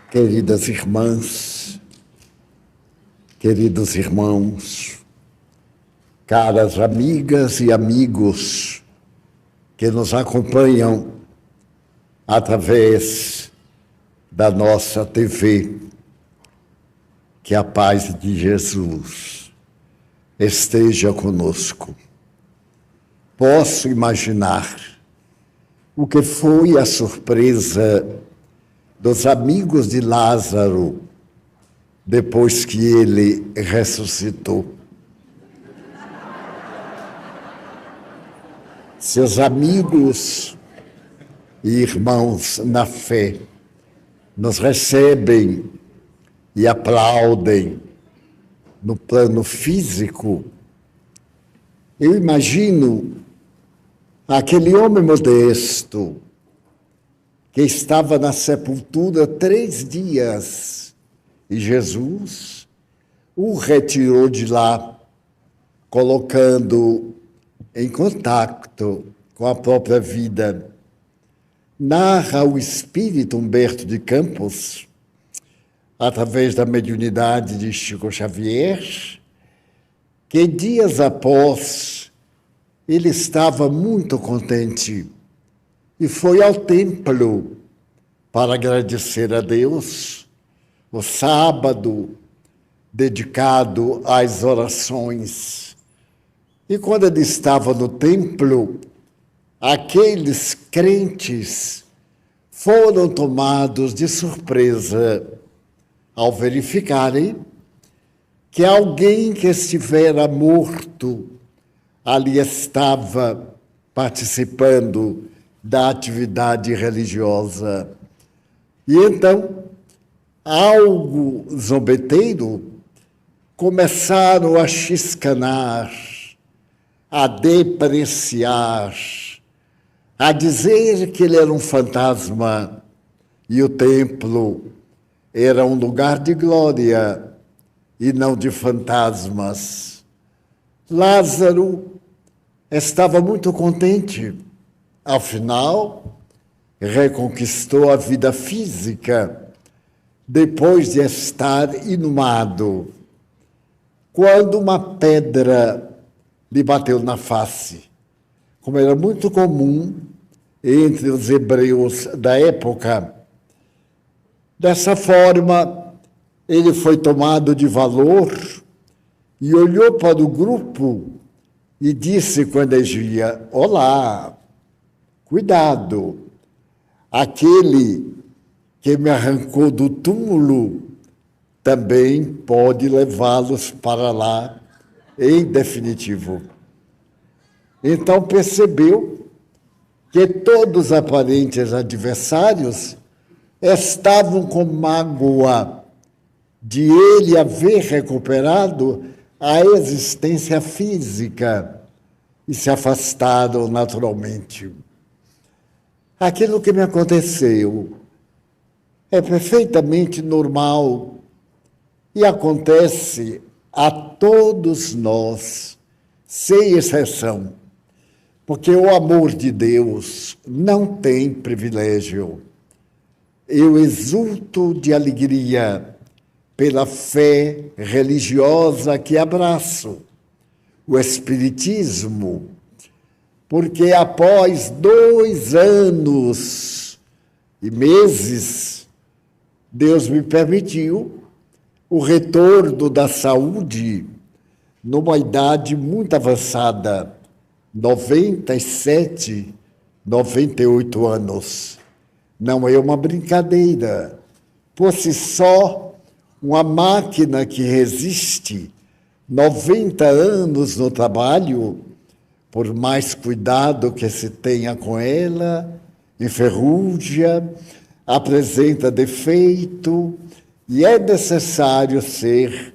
Queridas irmãs, queridos irmãos, caras amigas e amigos que nos acompanham através da nossa TV, que a paz de Jesus esteja conosco. Posso imaginar o que foi a surpresa dos amigos de Lázaro depois que ele ressuscitou. Seus amigos e irmãos na fé nos recebem e aplaudem no plano físico. Eu imagino aquele homem modesto que estava na sepultura 3 dias e Jesus o retirou de lá, colocando em contato com a própria vida. Narra o espírito Humberto de Campos, através da mediunidade de Chico Xavier, que dias após ele estava muito contente e foi ao templo para agradecer a Deus. O sábado dedicado às orações. E quando ele estava no templo, aqueles crentes foram tomados de surpresa ao verificarem que alguém que estivera morto ali estava participando da atividade religiosa. E então, algo zombeteiro, começaram a chiscanar, a depreciar, a dizer que ele era um fantasma e o templo era um lugar de glória e não de fantasmas. Lázaro estava muito contente. Afinal, reconquistou a vida física depois de estar inumado, quando uma pedra lhe bateu na face, como era muito comum entre os hebreus da época. Dessa forma, ele foi tomado de valor e olhou para o grupo e disse com energia: "Olá, cuidado, aquele que me arrancou do túmulo também pode levá-los para lá em definitivo." Então percebeu que todos os aparentes adversários estavam com mágoa de ele haver recuperado a existência física e se afastaram naturalmente. Aquilo que me aconteceu é perfeitamente normal e acontece a todos nós, sem exceção, porque o amor de Deus não tem privilégio. Eu exulto de alegria pela fé religiosa que abraço, o Espiritismo, porque após 2 anos e meses, Deus me permitiu o retorno da saúde numa idade muito avançada, 97, 98 anos. Não é uma brincadeira. Por si só, uma máquina que resiste 90 anos no trabalho, por mais cuidado que se tenha com ela, enferruja, apresenta defeito, e é necessário ser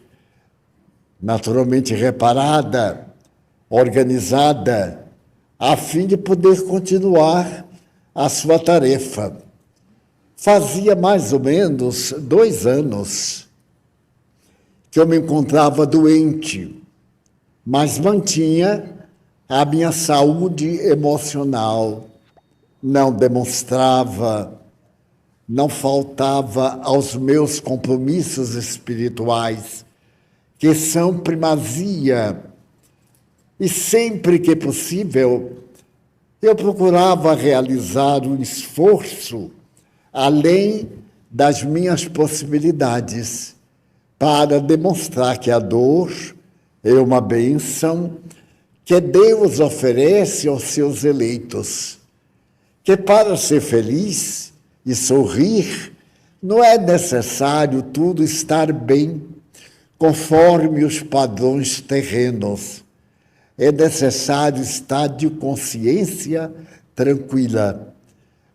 naturalmente reparada, organizada, a fim de poder continuar a sua tarefa. Fazia mais ou menos 2 anos que eu me encontrava doente, mas mantinha a minha saúde emocional, não demonstrava não faltava aos meus compromissos espirituais, que são primazia. E sempre que possível, eu procurava realizar um esforço além das minhas possibilidades para demonstrar que a dor é uma bênção que Deus oferece aos seus eleitos, que para ser feliz e sorrir não é necessário tudo estar bem, conforme os padrões terrenos. É necessário estar de consciência tranquila,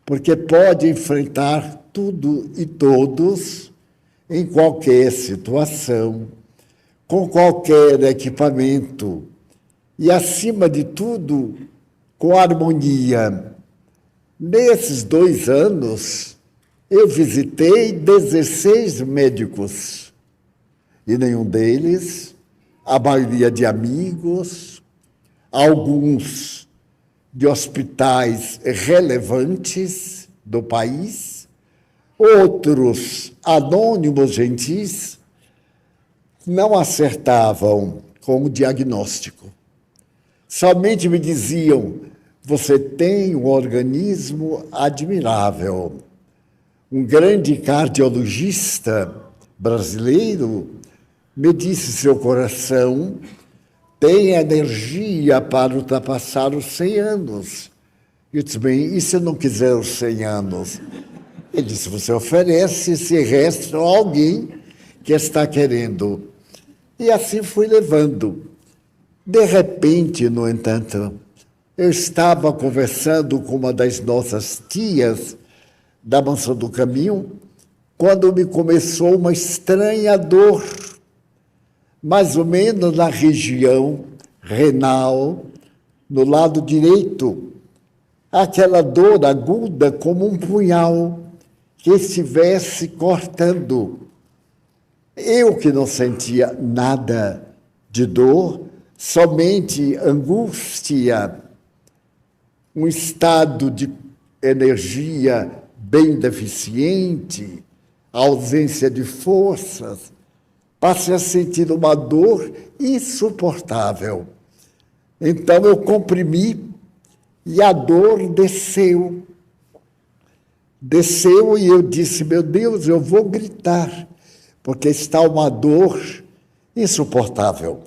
porque pode enfrentar tudo e todos em qualquer situação, com qualquer equipamento e, acima de tudo, com harmonia. Nesses 2 anos, eu visitei 16 médicos, e nenhum deles, a maioria de amigos, alguns de hospitais relevantes do país, outros anônimos gentis, não acertavam com o diagnóstico. Somente me diziam: você tem um organismo admirável. Um grande cardiologista brasileiro me disse: seu coração tem energia para ultrapassar os 100 anos. Eu disse: bem, e se eu não quiser os 100 anos? Ele disse: você oferece esse resto a alguém que está querendo. E assim fui levando. De repente, no entanto, eu estava conversando com uma das nossas tias da Mansão do Caminho, quando me começou uma estranha dor, mais ou menos na região renal, no lado direito. Aquela dor aguda como um punhal que estivesse cortando. Eu que não sentia nada de dor, somente angústia, um estado de energia bem deficiente, ausência de forças, passei a sentir uma dor insuportável. Então eu comprimi e a dor desceu. Desceu e eu disse: meu Deus, eu vou gritar, porque está uma dor insuportável.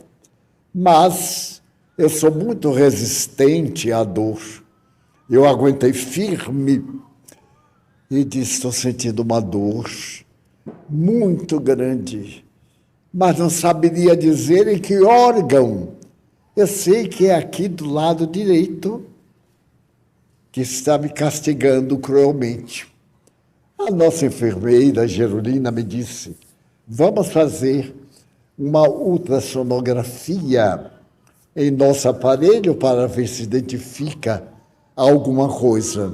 Mas eu sou muito resistente à dor. Eu aguentei firme e disse: estou sentindo uma dor muito grande, mas não saberia dizer em que órgão. Eu sei que é aqui do lado direito que está me castigando cruelmente. A nossa enfermeira, Gerolina, me disse: vamos fazer uma ultrassonografia em nosso aparelho para ver se identifica alguma coisa.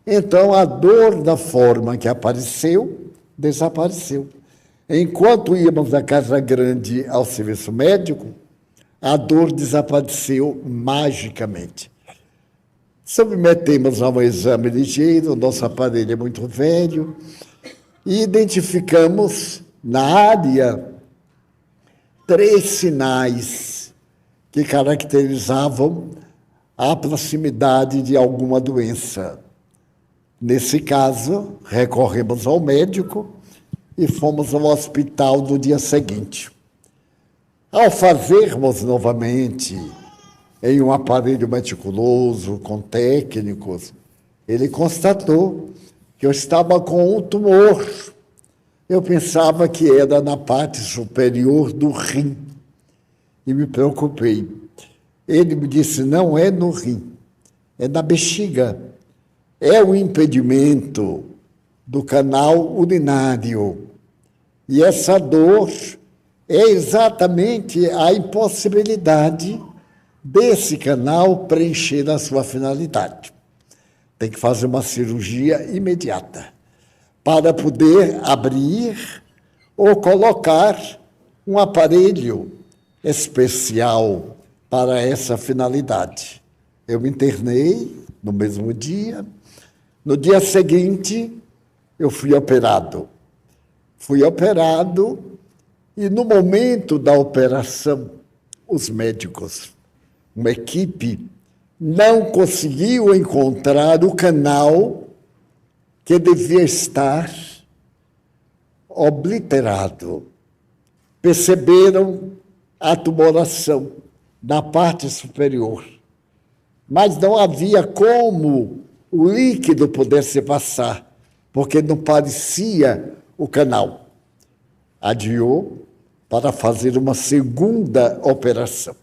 Então, a dor da forma que apareceu, desapareceu. Enquanto íamos da Casa Grande ao serviço médico, a dor desapareceu magicamente. Submetemos a um exame ligeiro, nosso aparelho é muito velho, e identificamos na área 3 sinais que caracterizavam a proximidade de alguma doença. Nesse caso, recorremos ao médico e fomos ao hospital no dia seguinte. Ao fazermos novamente em um aparelho meticuloso, com técnicos, ele constatou que eu estava com um tumor. Eu pensava que era na parte superior do rim e me preocupei. Ele me disse: não é no rim, é na bexiga. É o impedimento do canal urinário. E essa dor é exatamente a impossibilidade desse canal preencher a sua finalidade. Tem que fazer uma cirurgia imediata para poder abrir ou colocar um aparelho especial para essa finalidade. Eu me internei no mesmo dia. No dia seguinte, eu fui operado. Fui operado e, no momento da operação, os médicos, uma equipe, não conseguiu encontrar o canal que devia estar obliterado. Perceberam a tumoração na parte superior, mas não havia como o líquido pudesse passar, porque não parecia o canal. Adiou para fazer uma segunda operação.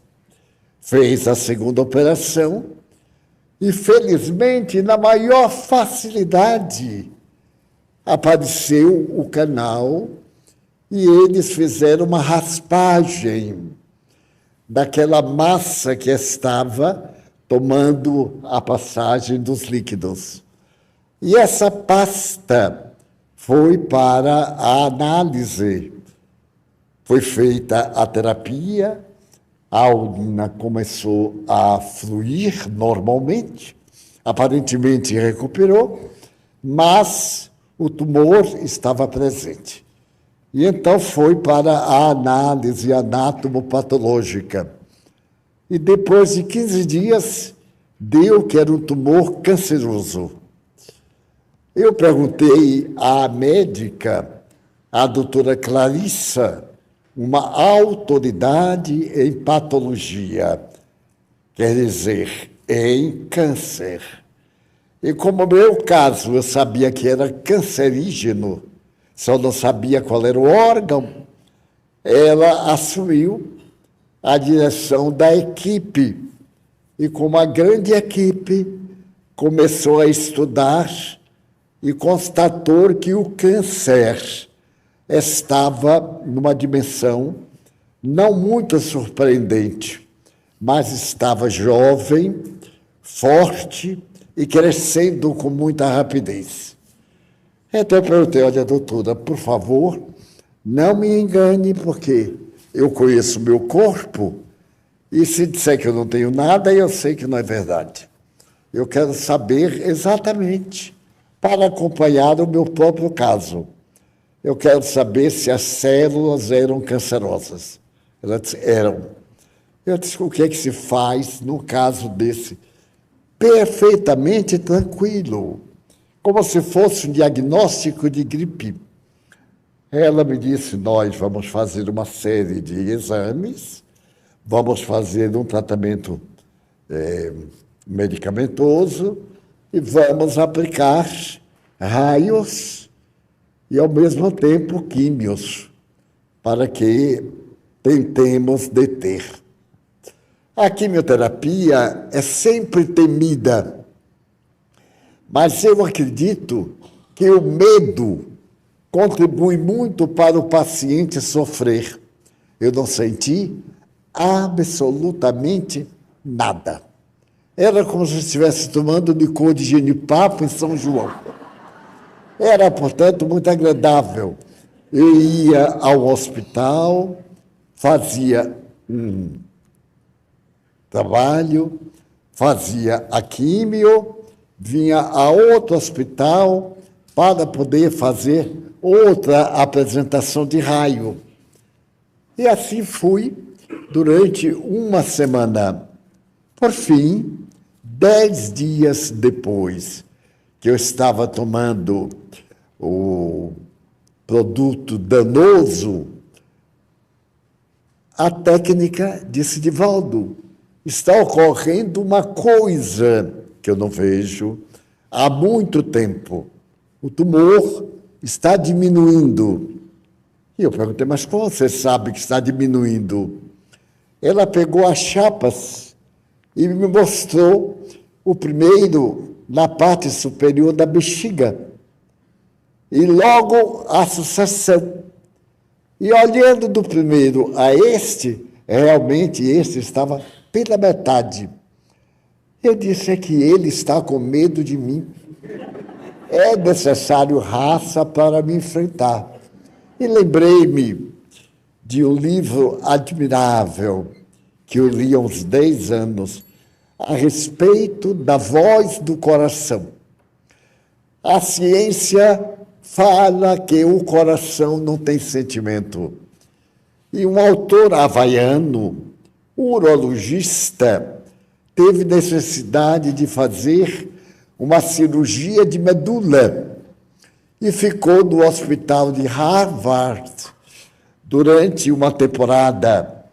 Fez a segunda operação e, felizmente, na maior facilidade, apareceu o canal e eles fizeram uma raspagem daquela massa que estava tomando a passagem dos líquidos. E essa pasta foi para a análise. Foi feita a terapia, a urina começou a fluir normalmente, aparentemente recuperou, mas o tumor estava presente. E então foi para a análise anatomopatológica. E depois de 15 dias, deu que era um tumor canceroso. Eu perguntei à médica, a doutora Clarissa, uma autoridade em patologia, quer dizer, em câncer. E como no meu caso, eu sabia que era cancerígeno, só não sabia qual era o órgão, ela assumiu a direção da equipe. E com uma grande equipe, começou a estudar e constatou que o câncer estava numa dimensão não muito surpreendente, mas estava jovem, forte e crescendo com muita rapidez. Então eu perguntei, olha, doutora, por favor, não me engane, porque eu conheço o meu corpo e se disser que eu não tenho nada, eu sei que não é verdade. Eu quero saber exatamente, para acompanhar o meu próprio caso. Eu quero saber se as células eram cancerosas. Ela disse, eram. Eu disse, o que é que se faz no caso desse? Perfeitamente tranquilo, como se fosse um diagnóstico de gripe. Ela me disse, nós vamos fazer uma série de exames, vamos fazer um tratamento medicamentoso e vamos aplicar raios e, ao mesmo tempo, químios, para que tentemos deter. A quimioterapia é sempre temida, mas eu acredito que o medo contribui muito para o paciente sofrer. Eu não senti absolutamente nada. Era como se eu estivesse tomando licor de genipapo em São João. Era, portanto, muito agradável. Eu ia ao hospital, fazia trabalho, fazia a químio, vinha a outro hospital para poder fazer outra apresentação de raio. E assim fui durante uma semana. Por fim, 10 dias depois que eu estava tomando o produto danoso, a técnica disse, Divaldo, está ocorrendo uma coisa que eu não vejo há muito tempo. O tumor está diminuindo. E eu perguntei, mas como você sabe que está diminuindo? Ela pegou as chapas e me mostrou o primeiro na parte superior da bexiga. E logo a sucessão. E olhando do primeiro a este, realmente este estava pela metade. Eu disse, é que ele está com medo de mim. É necessário raça para me enfrentar. E lembrei-me de um livro admirável que eu li há uns 10 anos, a respeito da voz do coração. A ciência fala que o coração não tem sentimento. E um autor havaiano, urologista, teve necessidade de fazer uma cirurgia de medula e ficou no hospital de Harvard durante uma temporada.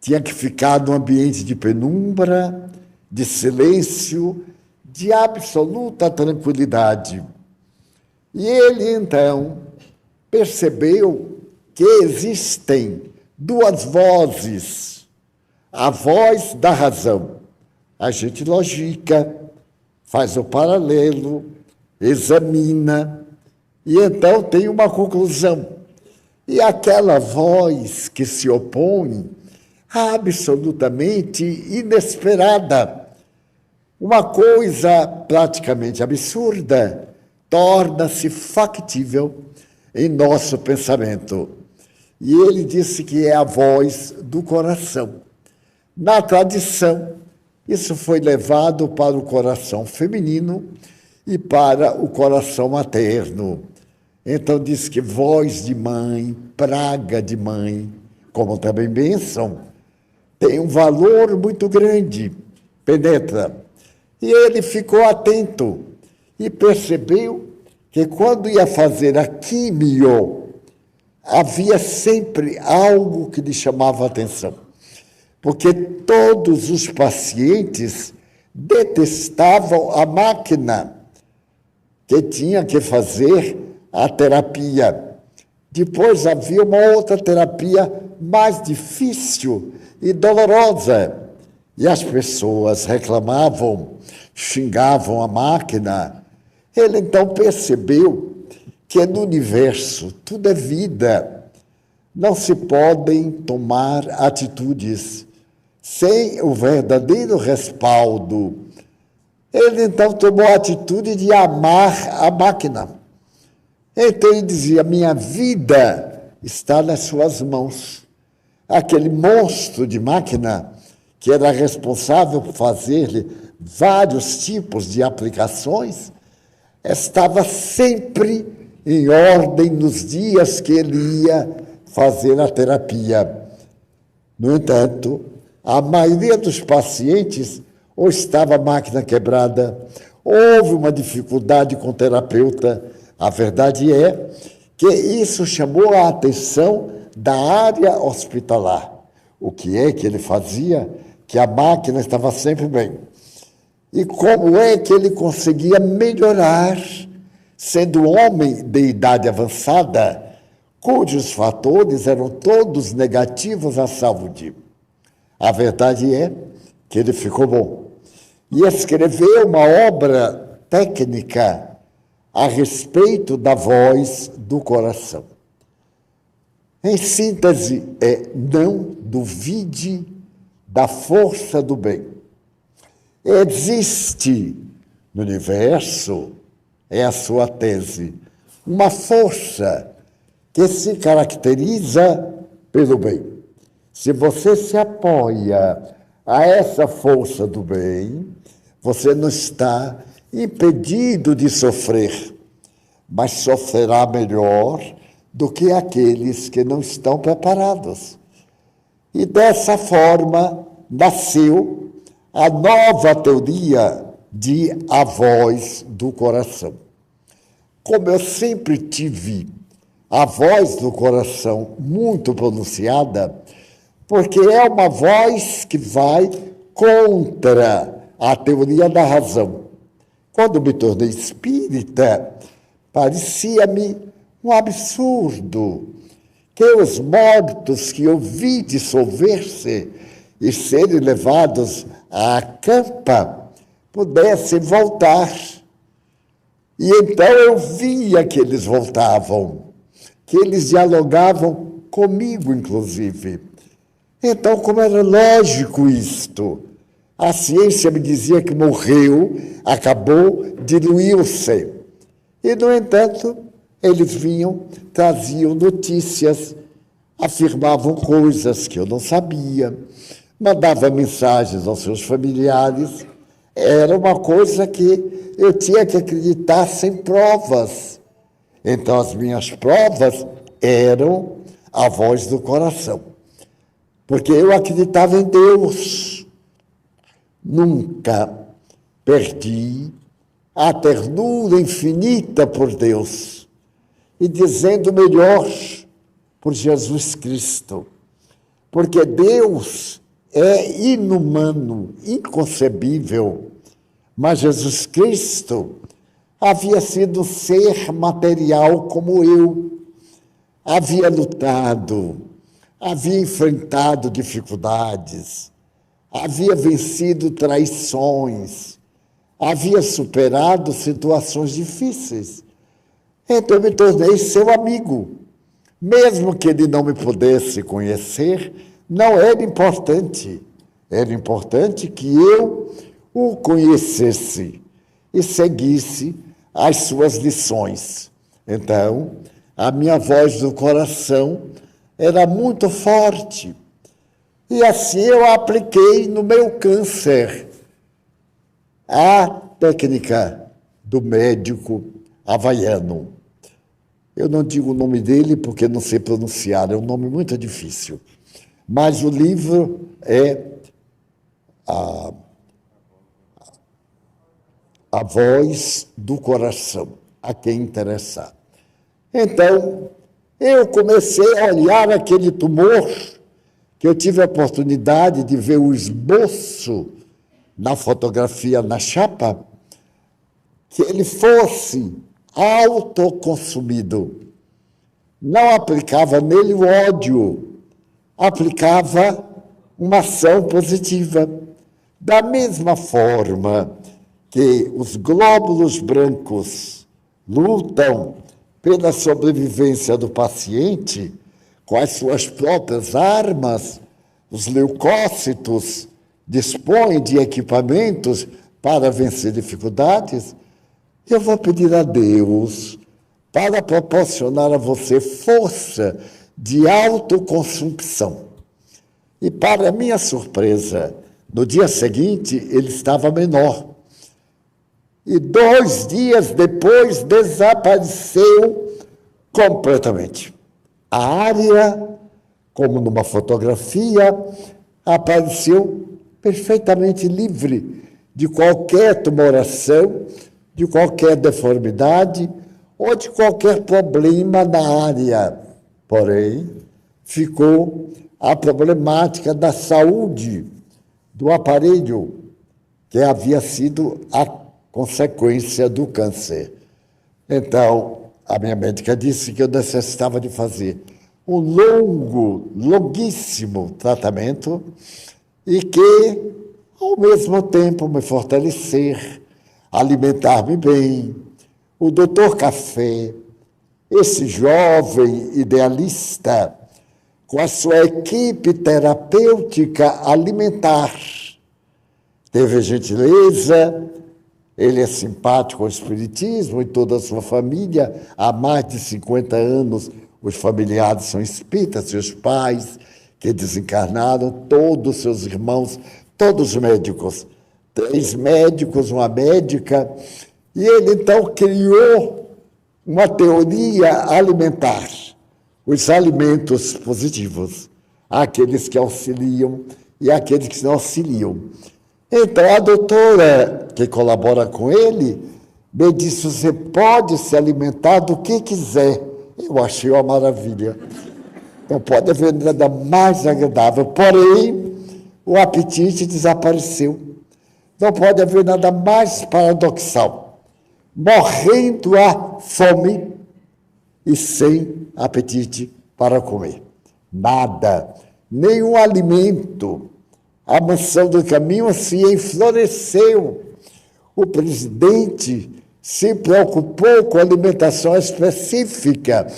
Tinha que ficar num ambiente de penumbra, de silêncio, de absoluta tranquilidade. E ele, então, percebeu que existem duas vozes. A voz da razão. A gente logica, faz o paralelo, examina, e então tem uma conclusão. E aquela voz que se opõe, absolutamente inesperada, uma coisa praticamente absurda, torna-se factível em nosso pensamento. E ele disse que é a voz do coração. Na tradição, isso foi levado para o coração feminino e para o coração materno. Então diz que voz de mãe, praga de mãe, como também bênção, tem um valor muito grande, penetra. E ele ficou atento e percebeu que quando ia fazer a quimio, havia sempre algo que lhe chamava a atenção. Porque todos os pacientes detestavam a máquina que tinha que fazer a terapia. Depois havia uma outra terapia mais difícil e dolorosa. E as pessoas reclamavam, xingavam a máquina. Ele então percebeu que no universo tudo é vida. Não se podem tomar atitudes sem o verdadeiro respaldo. Ele então tomou a atitude de amar a máquina. Então ele dizia: minha vida está nas suas mãos. Aquele monstro de máquina que era responsável por fazer-lhe vários tipos de aplicações, estava sempre em ordem nos dias que ele ia fazer a terapia. No entanto, a maioria dos pacientes ou estava a máquina quebrada, houve uma dificuldade com o terapeuta. A verdade é que isso chamou a atenção da área hospitalar. O que é que ele fazia? Que a máquina estava sempre bem. E como é que ele conseguia melhorar, sendo homem de idade avançada, cujos fatores eram todos negativos à saúde? A verdade é que ele ficou bom. E escreveu uma obra técnica a respeito da voz do coração. Em síntese, não duvide da força do bem. Existe no universo, é a sua tese, uma força que se caracteriza pelo bem. Se você se apoia a essa força do bem, você não está impedido de sofrer, mas sofrerá melhor do que aqueles que não estão preparados. E dessa forma nasceu a nova teoria de a voz do coração. Como eu sempre tive a voz do coração muito pronunciada, porque é uma voz que vai contra a teoria da razão. Quando me tornei espírita, parecia-me um absurdo que os mortos que eu vi dissolver-se e serem levados à campa pudessem voltar. E então eu via que eles voltavam, que eles dialogavam comigo, inclusive. Então, como era lógico isto? A ciência me dizia que morreu, acabou, diluiu-se. E, no entanto, eles vinham, traziam notícias, afirmavam coisas que eu não sabia, mandavam mensagens aos seus familiares. Era uma coisa que eu tinha que acreditar sem provas. Então, as minhas provas eram a voz do coração. Porque eu acreditava em Deus. Nunca perdi a ternura infinita por Deus. E dizendo melhor, por Jesus Cristo. Porque Deus é inumano, inconcebível. Mas Jesus Cristo havia sido ser material como eu. Havia lutado, havia enfrentado dificuldades, havia vencido traições, havia superado situações difíceis. Então eu me tornei seu amigo. Mesmo que ele não me pudesse conhecer, não era importante. Era importante que eu o conhecesse e seguisse as suas lições. Então, a minha voz do coração era muito forte. E assim eu apliquei no meu câncer a técnica do médico havaiano. Eu não digo o nome dele porque não sei pronunciar, é um nome muito difícil. Mas o livro é A Voz do Coração, a quem interessar. Então, eu comecei a olhar aquele tumor, que eu tive a oportunidade de ver o esboço na fotografia, na chapa, que ele fosse autoconsumido. Não aplicava nele o ódio, aplicava uma ação positiva. Da mesma forma que os glóbulos brancos lutam pela sobrevivência do paciente com as suas próprias armas, os leucócitos dispõem de equipamentos para vencer dificuldades. Eu vou pedir a Deus para proporcionar a você força de autoconsumpção. E, para minha surpresa, no dia seguinte, ele estava menor. E 2 dias depois, desapareceu completamente. A área, como numa fotografia, apareceu perfeitamente livre de qualquer tumoração, de qualquer deformidade ou de qualquer problema na área. Porém, ficou a problemática da saúde do aparelho, que havia sido a consequência do câncer. Então, a minha médica disse que eu necessitava de fazer um longuíssimo tratamento e que, ao mesmo tempo, me fortalecer, alimentar-me bem. O doutor Café, esse jovem idealista, com a sua equipe terapêutica alimentar, teve a gentileza. Ele é simpático ao espiritismo e toda a sua família. Há mais de 50 anos, os familiares são espíritas, seus pais, que desencarnaram, todos seus irmãos, todos médicos. 3 médicos, uma médica. E ele, então, criou uma teoria alimentar. Os alimentos positivos. Aqueles que auxiliam e aqueles que não auxiliam. Então, a doutora que colabora com ele me disse: você pode se alimentar do que quiser. Eu achei uma maravilha. Não pode haver nada mais agradável. Porém, o apetite desapareceu. Não pode haver nada mais paradoxal. Morrendo a fome e sem apetite para comer. Nada, nenhum alimento. A mansão do caminho se enfloresceu. O presidente se preocupou com a alimentação específica.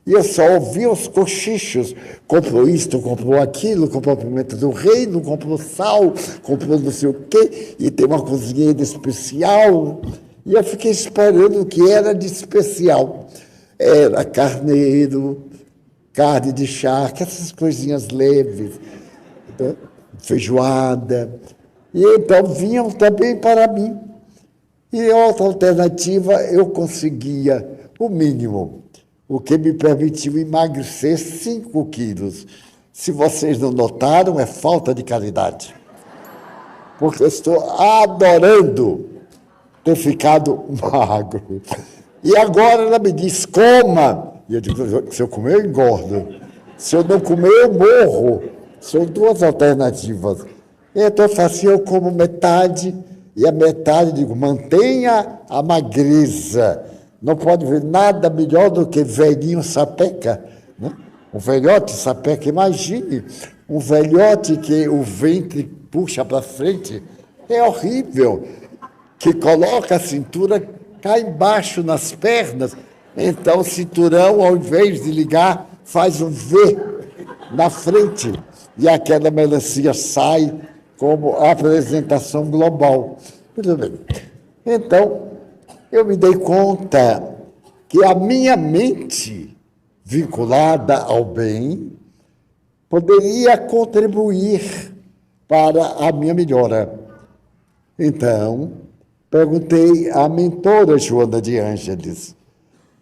E eu só ouvi os cochichos. Comprou isto, comprou aquilo, comprou pimenta do reino, comprou sal, comprou não sei o quê, e tem uma cozinheira especial. E eu fiquei esperando o que era de especial. Era carneiro, carne de charque, essas coisinhas leves, né? Feijoada. E então vinham também para mim. E outra alternativa, eu conseguia o mínimo, o que me permitiu emagrecer 5 quilos. Se vocês não notaram, é falta de caridade. Porque eu estou adorando ter ficado magro. E agora ela me diz, coma. E eu digo, se eu comer, eu engordo. Se eu não comer, eu morro. São 2 alternativas. Então eu faço assim, eu como metade, e a metade, digo, mantenha a magreza. Não pode ver nada melhor do que velhinho sapeca, né? Um velhote sapeca, imagine, um velhote que o ventre puxa para frente, é horrível, que coloca a cintura cá embaixo nas pernas, então o cinturão, ao invés de ligar, faz um V na frente, e aquela melancia sai como apresentação global. Tudo bem. Então, eu me dei conta que a minha mente, vinculada ao bem, poderia contribuir para a minha melhora. Então, perguntei à mentora Joana de Ângeles.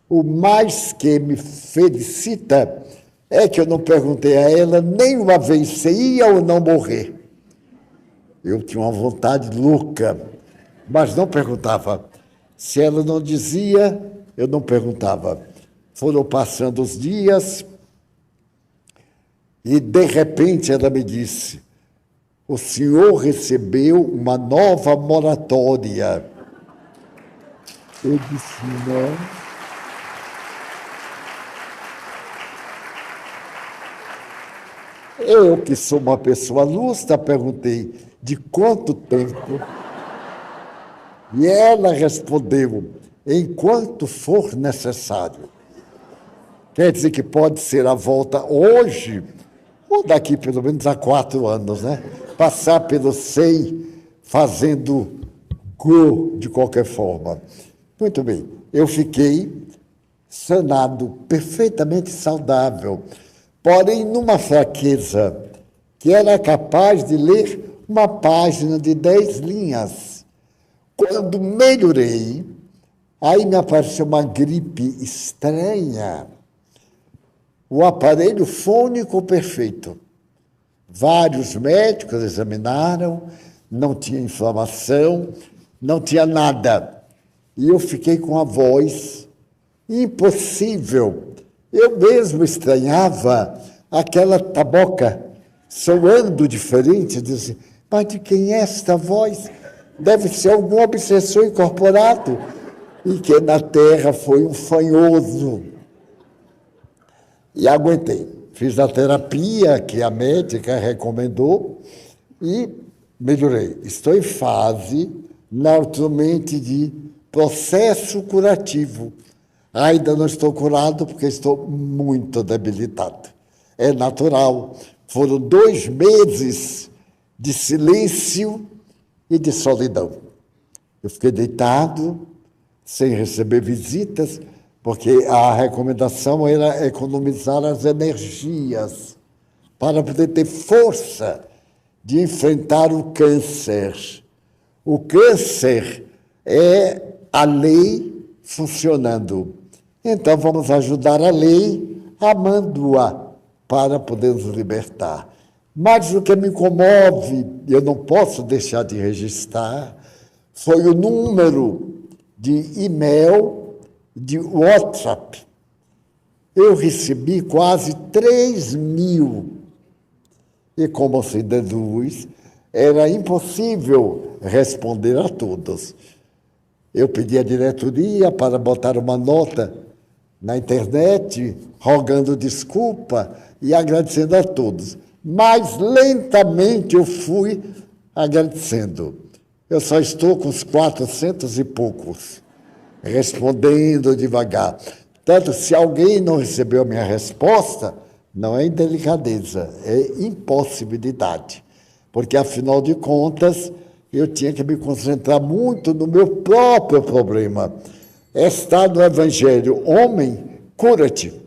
O mais que me felicita é que eu não perguntei a ela nem uma vez se ia ou não morrer. Eu tinha uma vontade louca, mas não perguntava. Se ela não dizia, eu não perguntava. Foram passando os dias e, de repente, ela me disse, o senhor recebeu uma nova moratória. Eu disse, não. Eu, que sou uma pessoa lúcida, perguntei, de quanto tempo? E ela respondeu, enquanto for necessário. Quer dizer que pode ser a volta hoje, ou daqui pelo menos a 4 anos, né? Passar pelo SEI fazendo go de qualquer forma. Muito bem, eu fiquei sanado, perfeitamente saudável, porém numa fraqueza, que era capaz de ler uma página de 10 linhas. Quando melhorei, aí me apareceu uma gripe estranha. O aparelho fônico perfeito. Vários médicos examinaram, não tinha inflamação, não tinha nada. E eu fiquei com a voz impossível. Eu mesmo estranhava aquela taboca soando diferente. Disse, mas de quem é esta voz? Deve ser algum obsessor incorporado. E que na terra foi um fanhoso. E aguentei. Fiz a terapia que a médica recomendou e melhorei. Estou em fase, naturalmente, de processo curativo. Ainda não estou curado porque estou muito debilitado. É natural. Foram 2 meses de silêncio e de solidão. Eu fiquei deitado, sem receber visitas, porque a recomendação era economizar as energias para poder ter força de enfrentar o câncer. O câncer é a lei funcionando. Então, vamos ajudar a lei amando-a para poder nos libertar. Mas o que me comove, eu não posso deixar de registrar, foi o número de e-mail, de WhatsApp. Eu recebi quase 3.000. E, como se deduz, era impossível responder a todos. Eu pedi à diretoria para botar uma nota na internet, rogando desculpa e agradecendo a todos. Mas lentamente eu fui agradecendo. Eu só estou com os 400 e poucos, respondendo devagar. Tanto, se alguém não recebeu a minha resposta, não é indelicadeza, é impossibilidade. Porque, afinal de contas, eu tinha que me concentrar muito no meu próprio problema. Está no Evangelho, homem, cura-te,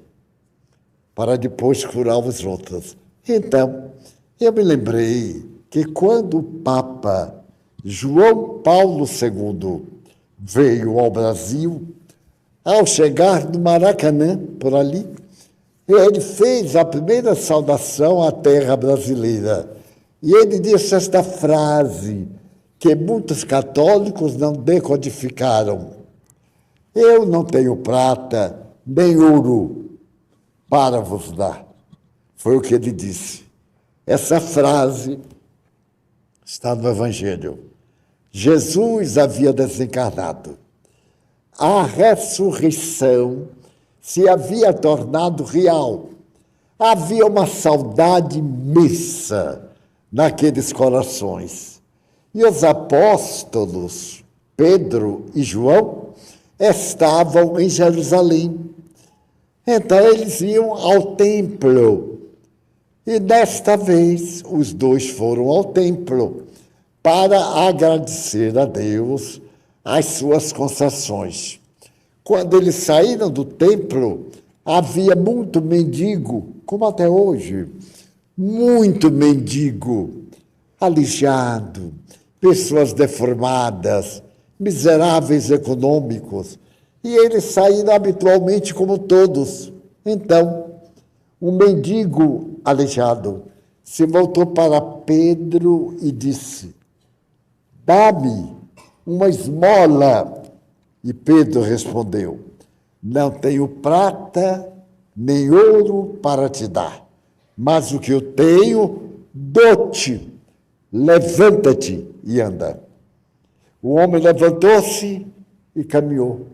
para depois curar os outros. Então, eu me lembrei que quando o Papa João Paulo II veio ao Brasil, Ao chegar no Maracanã, por ali, ele fez a primeira saudação à terra brasileira. E ele disse esta frase que muitos católicos não decodificaram: eu não tenho prata nem ouro para vos dar. Foi o que ele disse. Essa frase está no Evangelho. Jesus havia desencarnado. A ressurreição se havia tornado real. Havia uma saudade imensa naqueles corações. E os apóstolos, Pedro e João, estavam em Jerusalém. Então eles iam ao templo. E desta vez os dois foram ao templo para agradecer a Deus as suas concessões. Quando eles saíram do templo, havia muito mendigo, como até hoje, muito mendigo, aleijado, pessoas deformadas, miseráveis econômicos, e eles saíram habitualmente como todos. Então, um mendigo aleijado se voltou para Pedro e disse: dá-me uma esmola. E Pedro respondeu: não tenho prata nem ouro para te dar, mas o que eu tenho, dou-te. Levanta-te e anda. O homem levantou-se e caminhou.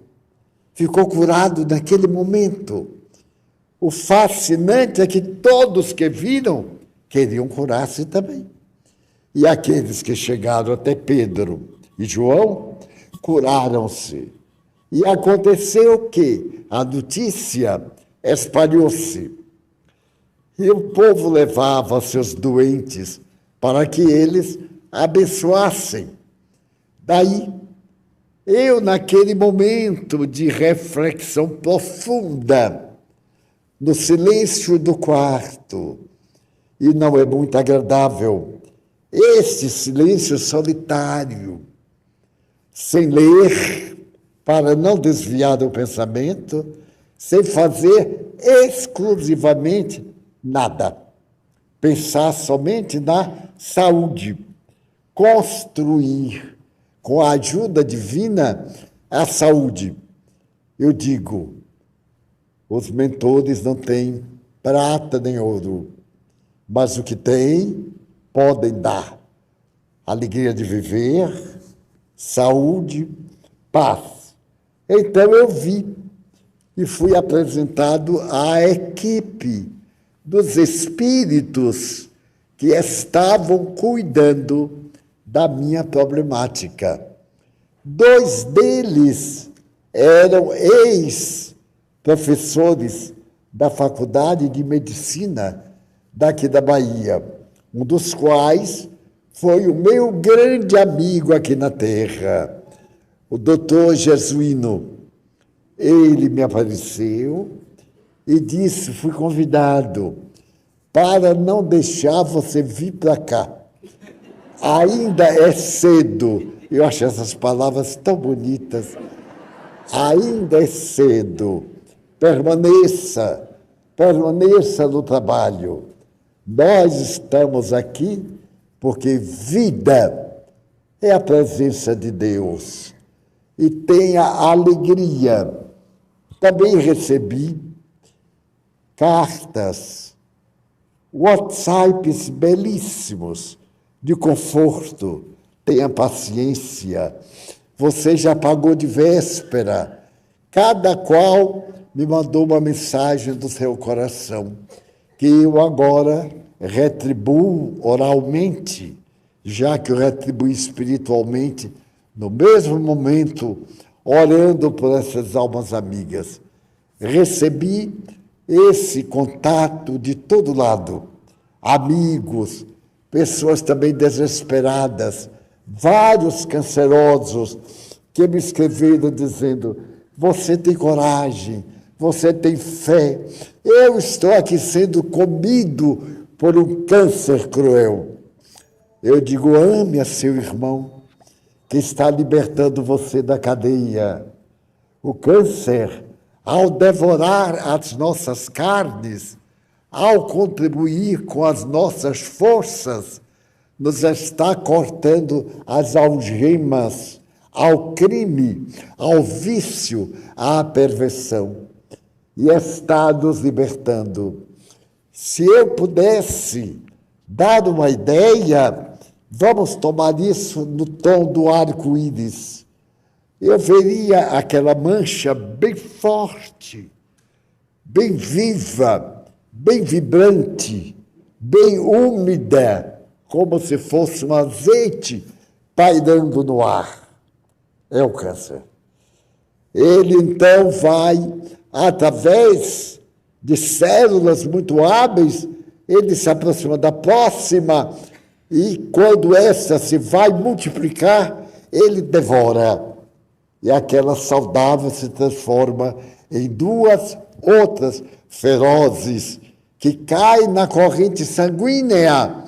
Ficou curado naquele momento. O fascinante é que todos que viram queriam curar-se também. E aqueles que chegaram até Pedro e João curaram-se. E aconteceu que a notícia espalhou-se. E o povo levava seus doentes para que eles abençoassem. Daí, eu, naquele momento de reflexão profunda, no silêncio do quarto, e não é muito agradável, este silêncio solitário, sem ler, para não desviar do pensamento, sem fazer exclusivamente nada. Pensar somente na saúde, construir, com a ajuda divina, a saúde. Eu digo, os mentores não têm prata nem ouro, mas o que têm, podem dar. Alegria de viver, saúde, paz. Então eu vi e fui apresentado à equipe dos espíritos que estavam cuidando da minha problemática. 2 deles eram ex-professores da Faculdade de Medicina daqui da Bahia, um dos quais foi o meu grande amigo aqui na Terra, o doutor Jesuíno. Ele me apareceu e disse, fui convidado para não deixar você vir para cá. Ainda é cedo. Eu acho essas palavras tão bonitas. Ainda é cedo. Permaneça no trabalho. Nós estamos aqui porque vida é a presença de Deus. E tenha alegria. Também recebi cartas, WhatsApps belíssimos, de conforto. Tenha paciência. Você já pagou de véspera. Cada qual me mandou uma mensagem do seu coração, que eu agora retribuo oralmente, já que eu retribuí espiritualmente, no mesmo momento, orando por essas almas amigas. Recebi esse contato de todo lado, amigos, pessoas também desesperadas, vários cancerosos que me escreveram dizendo, você tem coragem, você tem fé, eu estou aqui sendo comido por um câncer cruel. Eu digo, ame a seu irmão, que está libertando você da cadeia. O câncer, ao devorar as nossas carnes, ao contribuir com as nossas forças, nos está cortando as algemas ao crime, ao vício, à perversão, e está nos libertando. Se eu pudesse dar uma ideia, vamos tomar isso no tom do arco-íris. Eu veria aquela mancha bem forte, bem viva, bem vibrante, bem úmida, como se fosse um azeite pairando no ar. É o câncer. Ele, então, vai, através de células muito hábeis, ele se aproxima da próxima e, quando essa se vai multiplicar, ele devora. E aquela saudável se transforma em duas outras ferozes que caem na corrente sanguínea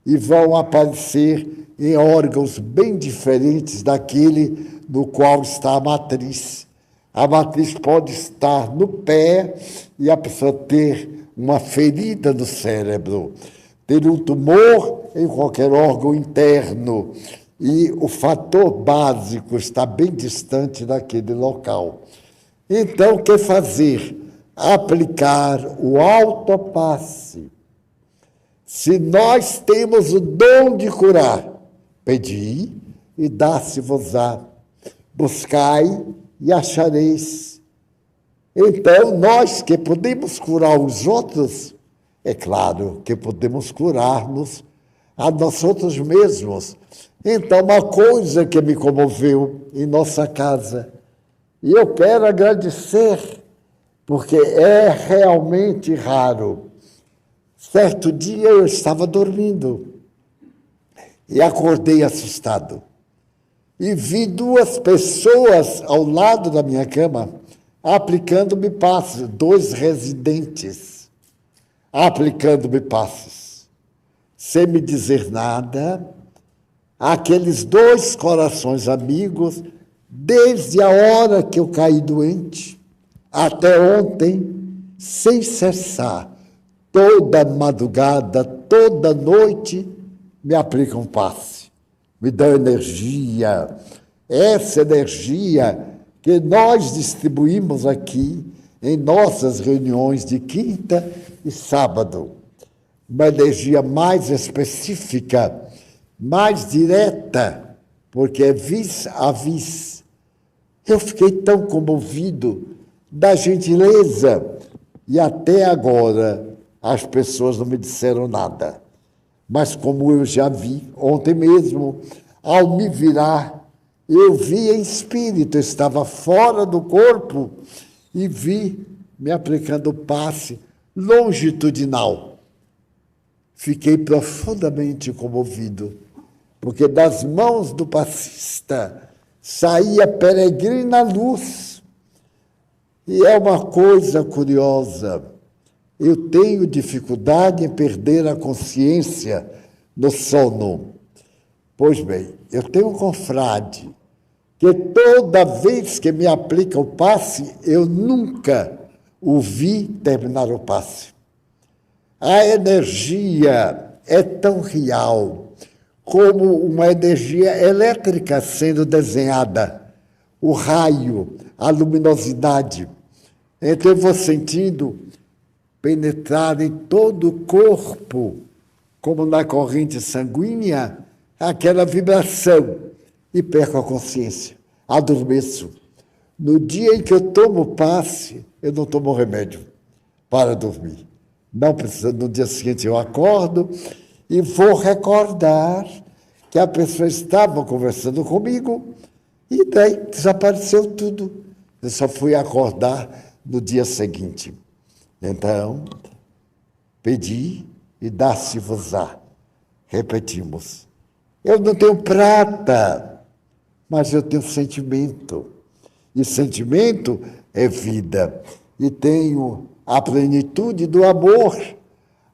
e vão aparecer em órgãos bem diferentes daquele no qual está a matriz. A matriz pode estar no pé e a pessoa ter uma ferida no cérebro, ter um tumor em qualquer órgão interno, e o fator básico está bem distante daquele local. Então, o que fazer? Aplicar o autopasse. Se nós temos o dom de curar, pedi e dá-se-vos-á. Buscai e achareis. Então, nós que podemos curar os outros, é claro que podemos curar-nos a nós outros mesmos. Então, uma coisa que me comoveu em nossa casa, e eu quero agradecer, porque é realmente raro. Certo dia eu estava dormindo e acordei assustado. E vi duas pessoas ao lado da minha cama aplicando-me passes, 2 residentes aplicando-me passes. Sem me dizer nada, aqueles 2 corações amigos, desde a hora que eu caí doente até ontem, sem cessar, toda madrugada, toda noite, me aplicam passe, me dão energia. Essa energia que nós distribuímos aqui em nossas reuniões de quinta e sábado, uma energia mais específica, mais direta, porque é vis a vis. Eu fiquei tão comovido da gentileza, e até agora as pessoas não me disseram nada. Mas como eu já vi ontem mesmo, ao me virar, eu vi em espírito, eu estava fora do corpo e vi me aplicando passe longitudinal. Fiquei profundamente comovido, porque das mãos do passista saía peregrina luz. E é uma coisa curiosa, eu tenho dificuldade em perder a consciência no sono. Pois bem, eu tenho um confrade que toda vez que me aplica o passe, eu nunca o vi terminar o passe. A energia é tão real como uma energia elétrica sendo desenhada. O raio, a luminosidade. Então eu vou sentindo penetrar em todo o corpo, como na corrente sanguínea, aquela vibração, e perco a consciência, adormeço. No dia em que eu tomo passe, eu não tomo remédio para dormir. Não precisa, no dia seguinte eu acordo e vou recordar que a pessoa estava conversando comigo e daí desapareceu tudo. Eu só fui acordar no dia seguinte. Então, pedi e dá-se-vos-á. Repetimos. Eu não tenho prata, mas eu tenho sentimento. E sentimento é vida. E tenho a plenitude do amor,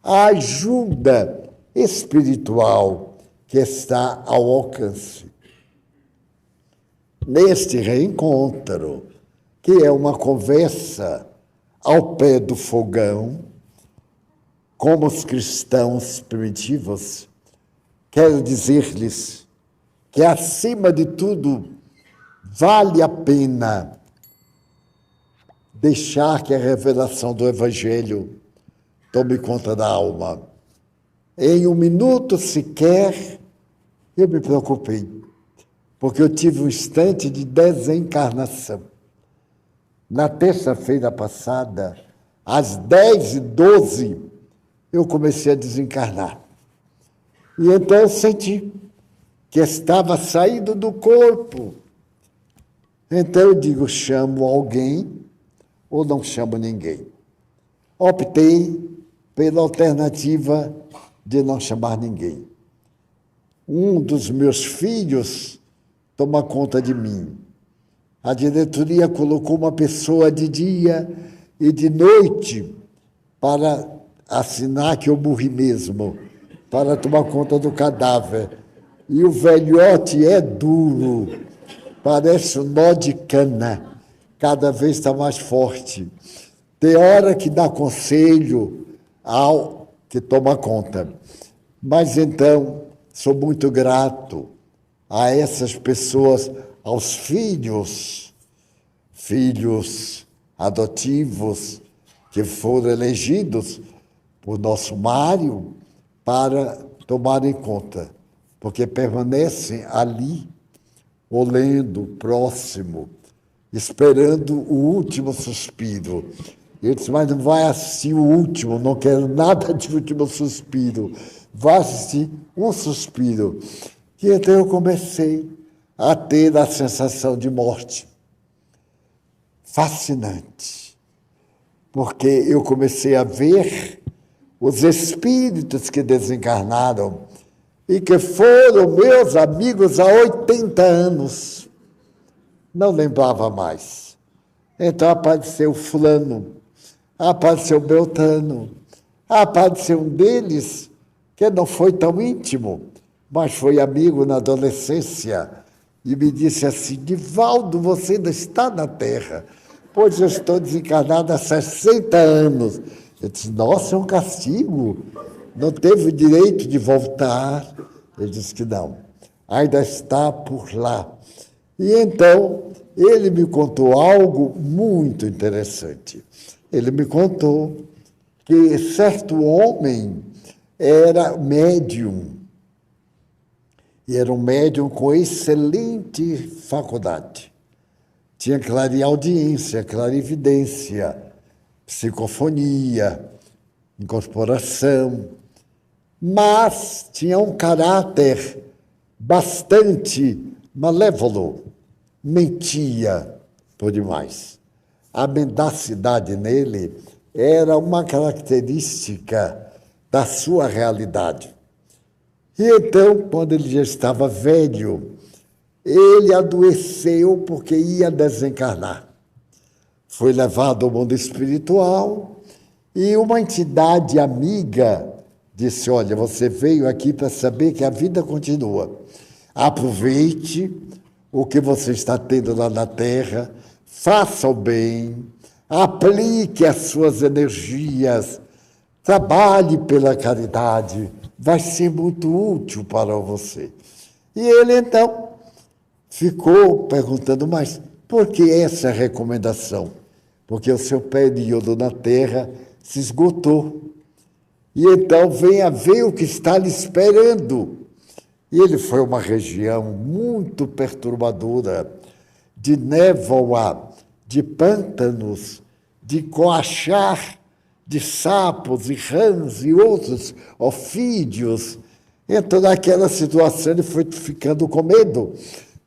a ajuda espiritual que está ao alcance. Neste reencontro, que é uma conversa ao pé do fogão, como os cristãos primitivos. Quero dizer-lhes que, acima de tudo, vale a pena deixar que a revelação do Evangelho tome conta da alma. Em um minuto sequer, eu me preocupei, porque eu tive um instante de desencarnação. Na terça-feira passada, às 10h12, eu comecei a desencarnar. E então eu senti que estava saindo do corpo. Então eu digo, chamo alguém ou não chamo ninguém. Optei pela alternativa de não chamar ninguém. Um dos meus filhos toma conta de mim. A diretoria colocou uma pessoa de dia e de noite para assinar que eu morri mesmo, para tomar conta do cadáver. E o velhote é duro, parece um nó de cana, cada vez está mais forte. Tem hora que dá conselho ao que toma conta. Mas então, sou muito grato a essas pessoas, aos filhos adotivos que foram elegidos por nosso Mário para tomarem conta, porque permanecem ali, olhando próximo, esperando o último suspiro. Eu disse, mas não vai assistir o último, não quero nada de último suspiro. Vai assistir um suspiro. E então eu comecei a ter a sensação de morte. Fascinante. Porque eu comecei a ver os espíritos que desencarnaram e que foram meus amigos há 80 anos. Não lembrava mais. Então apareceu fulano, apareceu Beltrano, apareceu um deles que não foi tão íntimo, mas foi amigo na adolescência, e me disse assim, Divaldo, você ainda está na Terra, pois eu estou desencarnado há 60 anos. Eu disse, nossa, é um castigo, não teve o direito de voltar. Ele disse que não, ainda está por lá. E então, ele me contou algo muito interessante. Ele me contou que certo homem era médium, e era um médium com excelente faculdade. Tinha clareaudiência, clarividência, psicofonia, incorporação, mas tinha um caráter bastante malévolo, mentia por demais. A mendacidade nele era uma característica da sua realidade. E então, quando ele já estava velho, ele adoeceu porque ia desencarnar. Foi levado ao mundo espiritual e uma entidade amiga disse, olha, você veio aqui para saber que a vida continua. Aproveite o que você está tendo lá na Terra, faça o bem, aplique as suas energias, trabalhe pela caridade, vai ser muito útil para você. E ele, então, ficou perguntando, mas por que essa recomendação? Porque o seu período na Terra se esgotou. E então venha ver o que está lhe esperando. E ele foi a uma região muito perturbadora, de névoa, de pântanos, de coachar, de sapos e rãs e outros ofídeos. Então, naquela situação, ele foi ficando com medo.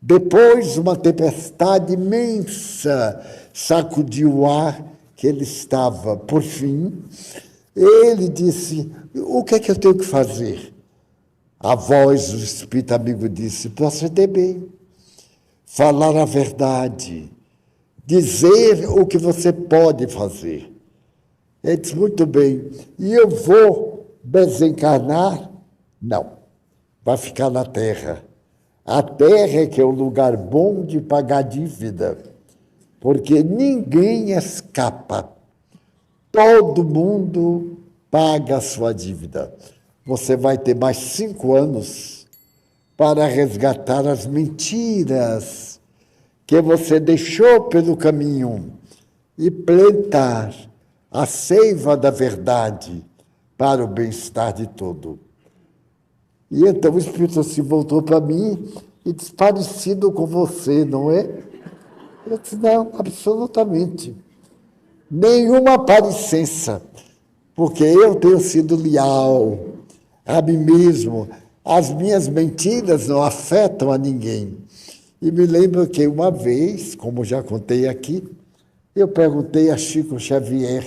Depois, uma tempestade imensa sacudiu o ar que ele estava. Por fim, ele disse, o que é que eu tenho que fazer? A voz do espírito amigo disse, proceder bem, falar a verdade, dizer o que você pode fazer. Ele disse, muito bem, e eu vou desencarnar? Não, vai ficar na Terra. A Terra é que é um lugar bom de pagar dívida. porque ninguém escapa. Todo mundo paga a sua dívida. Você vai ter mais 5 anos para resgatar as mentiras que você deixou pelo caminho e plantar a seiva da verdade para o bem-estar de todo. E então o Espírito assim voltou para mim e disse, parecido com você, não é? Eu disse, não, absolutamente. Nenhuma parecença, porque eu tenho sido leal a mim mesmo. As minhas mentiras não afetam a ninguém. E me lembro que uma vez, como já contei aqui, eu perguntei a Chico Xavier,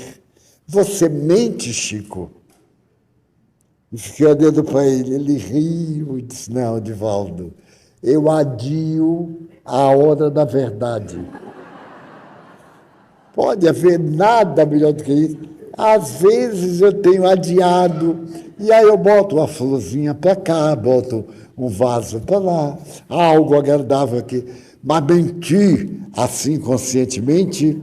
você mente, Chico? E fiquei olhando para ele, ele riu e disse, não, Divaldo, eu adio a hora da verdade. Pode haver nada melhor do que isso. Às vezes eu tenho adiado, e aí eu boto uma florzinha para cá, boto um vaso para lá, algo agradável aqui. Mas mentir assim conscientemente,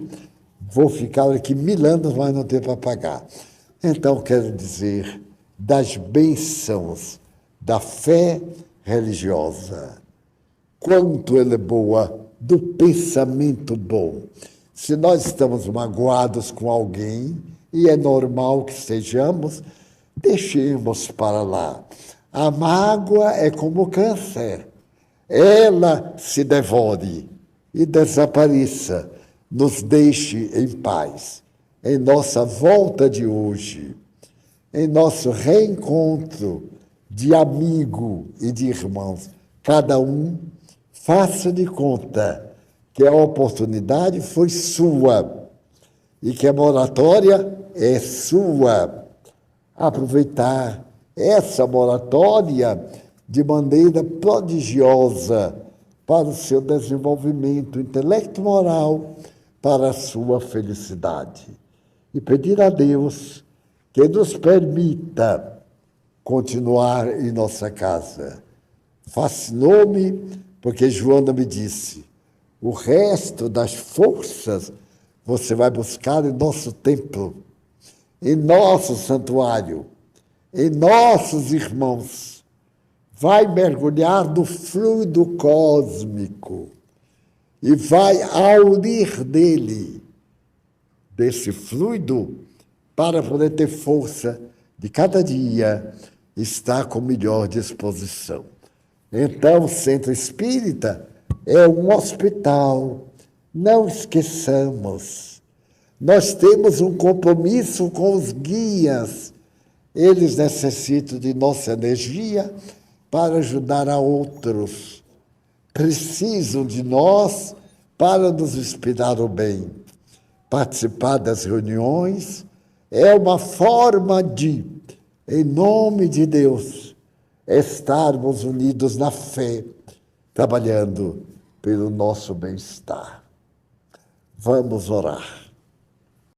vou ficar aqui 1000 anos, mas não ter para pagar. Então, quero dizer, das bênçãos da fé religiosa, quanto ela é boa, do pensamento bom. Se nós estamos magoados com alguém, e é normal que estejamos, deixemos para lá. A mágoa é como câncer. Ela se devore e desapareça. Nos deixe em paz. Em nossa volta de hoje, em nosso reencontro de amigo e de irmãos, cada um faça de conta que a oportunidade foi sua e que a moratória é sua. Aproveitar essa moratória de maneira prodigiosa para o seu desenvolvimento intelecto moral, para a sua felicidade. E pedir a Deus que nos permita continuar em nossa casa. Fascinou-me, porque Joana me disse, o resto das forças você vai buscar em nosso templo, em nosso santuário, em nossos irmãos. Vai mergulhar no fluido cósmico e vai aurir desse fluido, para poder ter força de cada dia estar com melhor disposição. Então, o Centro Espírita é um hospital. Não esqueçamos. Nós temos um compromisso com os guias. Eles necessitam de nossa energia para ajudar a outros. Precisam de nós para nos inspirar o bem. Participar das reuniões é uma forma de, em nome de Deus, estarmos unidos na fé, trabalhando pelo nosso bem-estar. Vamos orar.